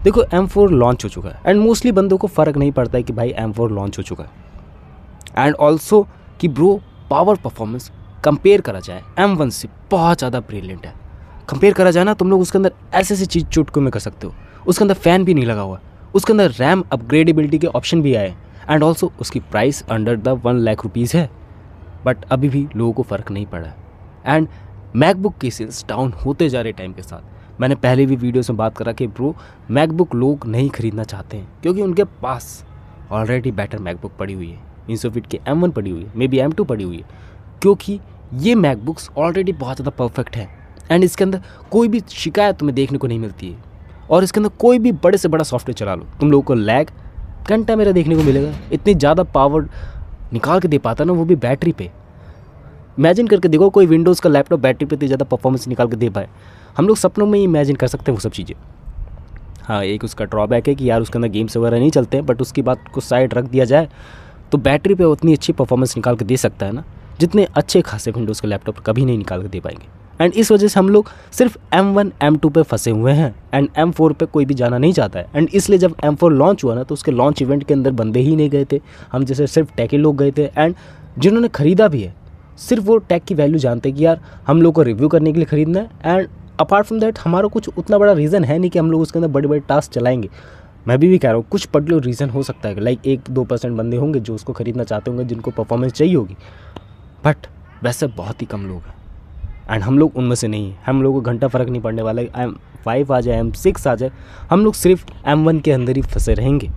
देखो M4 launch हो चुका है एंड मोस्टली बंदों को फ़र्क नहीं पड़ता है कि भाई M4 लॉन्च हो चुका है। एंड ऑल्सो कि ब्रो पावर परफॉर्मेंस कंपेयर करा जाए M1 से बहुत ज़्यादा ब्रिलियंट है। कंपेयर करा जाए ना, तुम लोग उसके अंदर ऐसे ऐसी चीज़ चुटकी में कर सकते हो। उसके अंदर फ़ैन भी नहीं लगा हुआ, उसके अंदर रैम अपग्रेडेबिलिटी के ऑप्शन भी आए एंड ऑल्सो उसकी price under the 1 lakh rupees है। बट अभी भी लोगों को फ़र्क नहीं पड़ा है। एंड मैकबुक की सेल्स डाउन होते जा रहे टाइम के साथ। मैंने पहले भी वीडियोस में बात करा कि ब्रो मैकबुक लोग नहीं खरीदना चाहते हैं क्योंकि उनके पास ऑलरेडी बेटर मैकबुक पड़ी हुई है। इंसोफिट के M1 पड़ी हुई है, मे बी M2 पड़ी हुई है, क्योंकि ये मैकबुक्स ऑलरेडी बहुत ज़्यादा परफेक्ट है एंड इसके अंदर कोई भी शिकायत तुम्हें देखने को नहीं मिलती है। और इसके अंदर कोई भी बड़े से बड़ा सॉफ्टवेयर चला लो, तुम लोगों को लैग घंटा मेरा देखने को मिलेगा। इतनी ज़्यादा पावर निकाल के दे पाता ना, वो भी बैटरी पे। इमेजिन करके देखो कोई विंडोज़ का लैपटॉप बैटरी पे इतनी ज़्यादा परफॉर्मेंस निकाल के दे पाए। हम लोग सपनों में ही इमेजिन कर सकते हैं वो सब चीज़ें। हाँ, एक उसका ड्रॉबैक है कि यार उसके अंदर गेम्स वगैरह नहीं चलते हैं, बट उसकी बात को साइड रख दिया जाए तो बैटरी पे उतनी अच्छी परफॉर्मेंस निकाल के दे सकता है ना, जितने अच्छे खासे विंडोज़ के लैपटॉप कभी नहीं निकाल के दे पाएंगे। एंड इस वजह से हम लोग सिर्फ M1 M2 पे फंसे हुए हैं एंड M4 पे कोई भी जाना नहीं चाहता है। एंड इसलिए जब M4 लॉन्च हुआ ना, तो उसके लॉन्च इवेंट के अंदर बंदे ही नहीं गए थे। हम जैसे सिर्फ टेक के लोग गए थे एंड जिन्होंने ख़रीदा भी है सिर्फ वो टेक की वैल्यू जानते हैं कि यार हम लोग को रिव्यू करने के लिए ख़रीदना है। एंड अपार्ट फ्रॉम दैट हमारा कुछ उतना बड़ा रीज़न है नहीं कि हम लोग उसके अंदर बड़े बड़े टास्क चलाएंगे। मैं भी कह रहा हूँ कुछ पर्टिकुलर रीज़न हो सकता है, लाइक 1-2% बंदे होंगे जो उसको ख़रीदना चाहते होंगे, जिनको परफॉर्मेंस चाहिए होगी, बट वैसे बहुत ही कम लोग हैं एंड हम लोग उनमें से नहीं हैं। हम लोगों को घंटा फ़र्क नहीं पड़ने वाला है, M5 आ जाए M6 आ जाए, हम लोग सिर्फ M1 के अंदर ही फंसे रहेंगे।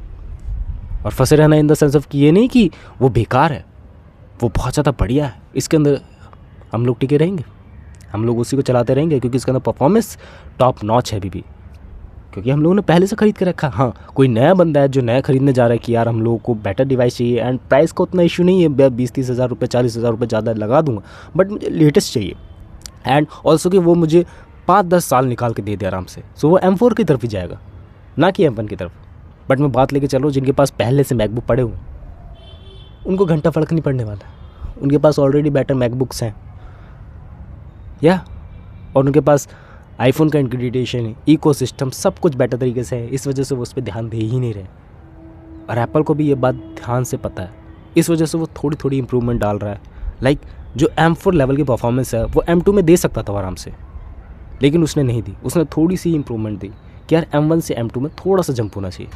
और फंसे रहना इन द सेंस ऑफ कि ये नहीं कि वो बेकार है, वो बहुत ज़्यादा बढ़िया है, इसके अंदर हम लोग टिके रहेंगे, हम लोग उसी को चलाते रहेंगे क्योंकि इसके अंदर परफॉर्मेंस टॉप नॉच है अभी भी, क्योंकि हम लोगों ने पहले से ख़रीद के रखा। हाँ, कोई नया बंदा है जो नया ख़रीदने जा रहा है कि यार हम लोगों को बेटर डिवाइस चाहिए एंड प्राइस का उतना इशू नहीं है, 20-30 हज़ार रुपये 40 हज़ार रुपये ज़्यादा लगा दूंगा, बट मुझे लेटेस्ट चाहिए एंड ऑल्सो कि वो मुझे 5-10 साल निकाल के दे दे आराम से। सो वो M4 की तरफ ही जाएगा, ना कि M1 की तरफ। बट मैं बात लेके चल रहा हूँ जिनके पास पहले से मैकबुक पड़े हुए, उनको घंटा फ़र्क नहीं पड़ने वाला, उनके पास ऑलरेडी बेटर मैकबुक्स हैं या, और उनके पास आईफोन का इंटीग्रेशन है, इकोसिस्टम सब कुछ बेटर तरीके से है। इस वजह से वो उस पर ध्यान दे ही नहीं रहे और एप्पल को भी ये बात ध्यान से पता है, इस वजह से वो थोड़ी थोड़ी इंप्रूवमेंट डाल रहा है। लाइक जो M4 लेवल की परफॉर्मेंस है वो M2 में दे सकता था आराम से, लेकिन उसने नहीं दी, उसने थोड़ी सी इंप्रूवमेंट दी कि यार M1 से M2 में थोड़ा सा जंप होना चाहिए,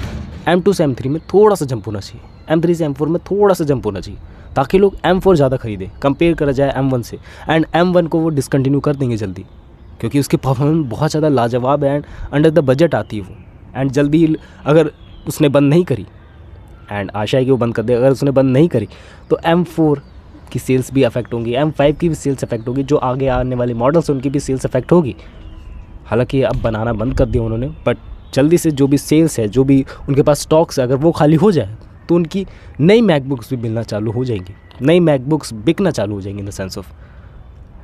M2 से M3 में थोड़ा सा जंप होना चाहिए, M3 से M4 में थोड़ा सा जंप होना चाहिए, ताकि लोग M4 ज़्यादा खरीदें कंपेयर करा जाए M1 से। एंड M1 को वो डिसकंटिन्यू कर देंगे जल्दी, क्योंकि उसकी परफॉर्मेंस बहुत ज़्यादा लाजवाब है एंड अंडर द बजट आती है वो। एंड जल्दी अगर उसने बंद नहीं करी, एंड आशा है कि वो बंद कर दे, अगर उसने बंद नहीं करी तो M4 की सेल्स भी अफेक्ट होंगी, M5 की भी सेल्स अफेक्ट होगी, जो आगे आने वाले मॉडल्स हैं उनकी भी सेल्स अफेक्ट होगी। हालांकि अब बनाना बंद कर दिया उन्होंने, बट जल्दी से जो भी सेल्स है, जो भी उनके पास स्टॉक्स है, अगर वो खाली हो जाए तो उनकी नई मैकबुक्स भी मिलना चालू हो जाएंगी, नई मैकबुक्स बिकना चालू हो जाएंगी in the sense of.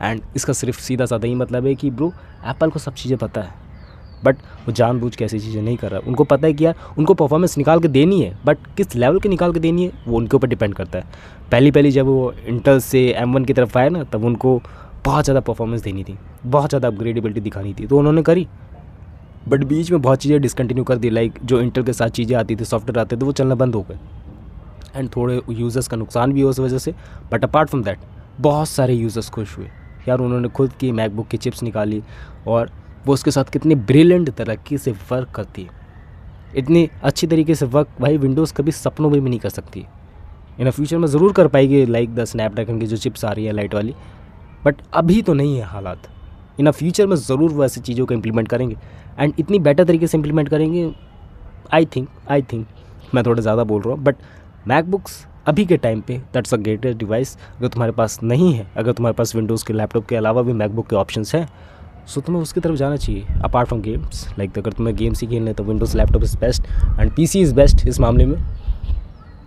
And इसका सिर्फ सीधा साधा ही मतलब है कि ब्रो एप्पल को सब चीज़ें पता है, बट वो जानबूझ के ऐसी चीज़ें नहीं कर रहा। उनको पता है कि यार उनको परफॉर्मेंस निकाल के देनी है, बट किस लेवल के निकाल के देनी है वो उनके ऊपर डिपेंड करता है। पहली जब वो इंटेल से M1 की तरफ आए ना, तब उनको बहुत ज़्यादा परफॉर्मेंस देनी थी, बहुत ज़्यादा अपग्रेडेबिलिटी दिखानी थी, तो उन्होंने करी। बट बीच में बहुत चीज़ें डिसकंटिन्यू कर दी, लाइक जो इंटेल के साथ चीज़ें आती थी, सॉफ्टवेयर आते थे, वो चलना बंद हो गए एंड थोड़े यूज़र्स का नुकसान भी हुआ उस वजह से। बट अपार्ट फ्रॉम दैट बहुत सारे यूज़र्स खुश हुए यार, उन्होंने खुद की मैकबुक की चिप्स निकाली और वो उसके साथ कितनी ब्रिलियंट तरीके से वर्क करती है, इतनी अच्छी तरीके से वर्क भाई विंडोज़ कभी सपनों में भी नहीं कर सकती। इन फ्यूचर में ज़रूर कर पाएगी, लाइक द स्नैपड्रैगन की जो चिप्स आ रही है लाइट वाली, बट अभी तो नहीं है हालात। इन फ्यूचर में ज़रूर वो ऐसी चीज़ों को इम्प्लीमेंट करेंगे एंड इतनी बेटर तरीके से इम्प्लीमेंट करेंगे। आई थिंक मैं थोड़ा ज़्यादा बोल रहा हूँ, बट मैकबुक्स अभी के टाइम पे दैट्स अ ग्रेटेस्ट डिवाइस। अगर तुम्हारे पास नहीं है, अगर तुम्हारे पास विंडोज़ के लैपटॉप के अलावा भी मैकबुक के ऑप्शंस हैं, सो तुम्हें उसकी तरफ जाना चाहिए। अपार्ट फ्रॉम गेम्स, लाइक अगर तुम्हें गेम्स ही खेलने तो Windows laptop is best and PC is best इस मामले में।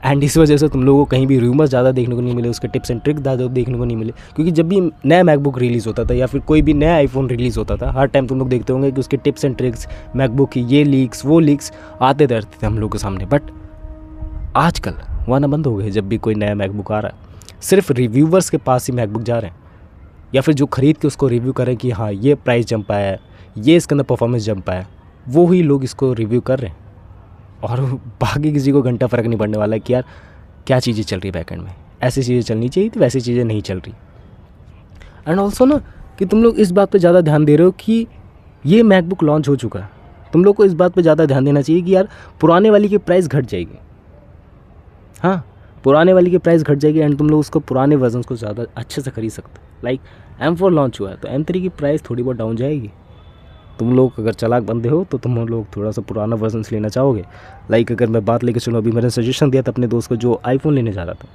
एंड इस वजह से तुम लोगों को कहीं भी रूमर्स ज़्यादा देखने को नहीं मिले, उसके टिप्स एंड ट्रिक ज़्यादा देखने को नहीं मिले, क्योंकि जब भी नया मैकबुक रिलीज़ होता था या फिर कोई भी नया आईफोन रिलीज़ होता था, हर टाइम तुम लोग देखते होंगे कि उसके टिप्स एंड ट्रिक्स, मैकबुक की ये लीक्स वो लीक्स आते रहते थे हम लोग के सामने। बट आजकल वो आना बंद हो गए। जब भी कोई नया मैकबुक आ रहा है सिर्फ रिव्यूवर्स के पास ही मैकबुक जा रहे हैं, या फिर जो ख़रीद के उसको रिव्यू करें कि हाँ ये प्राइस जंप आया है, ये इसके अंदर परफॉर्मेंस जंप आया है, वो ही लोग इसको रिव्यू कर रहे हैं और बाकी किसी को घंटा फ़र्क नहीं पड़ने वाला है कि यार क्या चीज़ें चल रही है बैकएंड में, ऐसी चीज़ें चलनी चाहिए थी, वैसी चीज़ें नहीं चल रही। एंड ऑल्सो ना कि तुम लोग इस बात पे ज़्यादा ध्यान दे रहे हो कि ये मैकबुक लॉन्च हो चुका है, तुम लोग को इस बात पे ज़्यादा ध्यान देना चाहिए कि यार पुराने वाली की प्राइस घट जाएगी। हाँ, पुराने वाली की प्राइस घट जाएगी एंड तुम लोग उसको पुराने वर्जन को ज़्यादा अच्छे से खरीद सकते हो। लाइक M4 लॉन्च हुआ है तो M3 की प्राइस थोड़ी बहुत डाउन जाएगी। तुम लोग अगर चालाक बंदे हो तो तुम लोग थोड़ा सा पुराना वर्जन लेना चाहोगे। लाइक अगर मैं बात लेके चलूँ, अभी मैंने सजेशन दिया था अपने दोस्त को जो आईफोन लेने जा रहा था,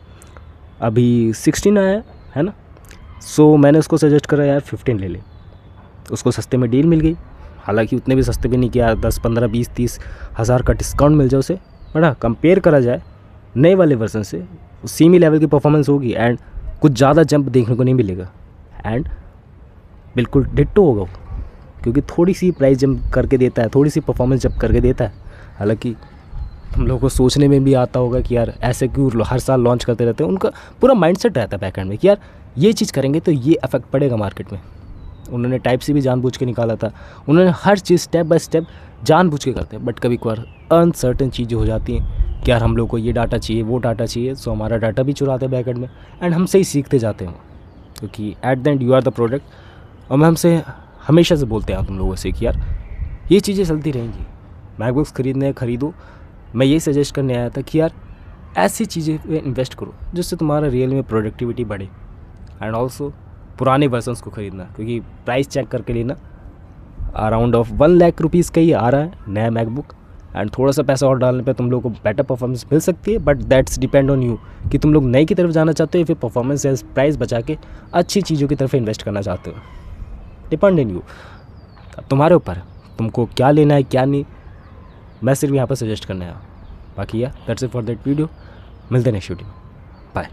अभी 16 आया है ना, सो मैंने उसको सजेस्ट करा यार 15 ले ले। उसको सस्ते में डील मिल गई, हालांकि उतने भी सस्ते भी नहीं किया, 10 15 20 30 हज़ार का डिस्काउंट मिल जाए उसे, बड़ा कंपेयर करा जाए नए वाले वर्जन से, सेम ही लेवल की परफॉर्मेंस होगी एंड कुछ ज़्यादा जंप देखने को नहीं मिलेगा एंड बिल्कुल डिट्टो होगा वो, क्योंकि थोड़ी सी प्राइस जंप करके देता है, थोड़ी सी परफॉर्मेंस जंप करके देता है। हालांकि हम लोगों को सोचने में भी आता होगा कि यार ऐसे क्यों हर साल लॉन्च करते रहते हैं, उनका पूरा माइंडसेट रहता है बैकएंड में कि यार ये चीज़ करेंगे तो ये अफेक्ट पड़ेगा मार्केट में। उन्होंने टाइप सी भी जानबूझ के निकाला था, उन्होंने हर चीज़ स्टेप बाय स्टेप जानबूझ के करते हैं, बट कभी कभार अनसर्टेन चीज़ें हो जाती हैं कि यार हम लोग को ये डाटा चाहिए, वो डाटा चाहिए, सो हमारा डाटा भी चुराते हैं बैकएंड में एंड हमसे ही सीखते जाते हैं, क्योंकि at the end you are the product. और मैं हमसे हमेशा से बोलते हैं तुम लोगों से कि यार ये चीज़ें चलती रहेंगी, मैकबुक्स खरीदो। मैं यही सजेस्ट करने आया था कि यार ऐसी चीज़ें पे इन्वेस्ट करो जिससे तुम्हारा रियल में प्रोडक्टिविटी बढ़े एंड ऑल्सो पुराने वर्जन्स को ख़रीदना, क्योंकि प्राइस चेक करके लेना अराउंड ऑफ 1 लाख रुपीज़ का ही आ रहा है नया मैकबुक एंड थोड़ा सा पैसा और डालने पे तुम लोग को बेटर परफॉर्मेंस मिल सकती है, but that's depend on you कि तुम लोग नई की तरफ जाना चाहते हो या फिर परफॉर्मेंस या प्राइस बचा के अच्छी चीज़ों की तरफ इन्वेस्ट करना चाहते हो। डिपेंड ऑन यू, अब तुम्हारे ऊपर है तुमको क्या लेना है क्या नहीं। मैं सिर्फ यहाँ पर सजेस्ट करने आया, बाकी यार that's it for that video. मिलते हैं नेक्स्ट वीडियो, बाय।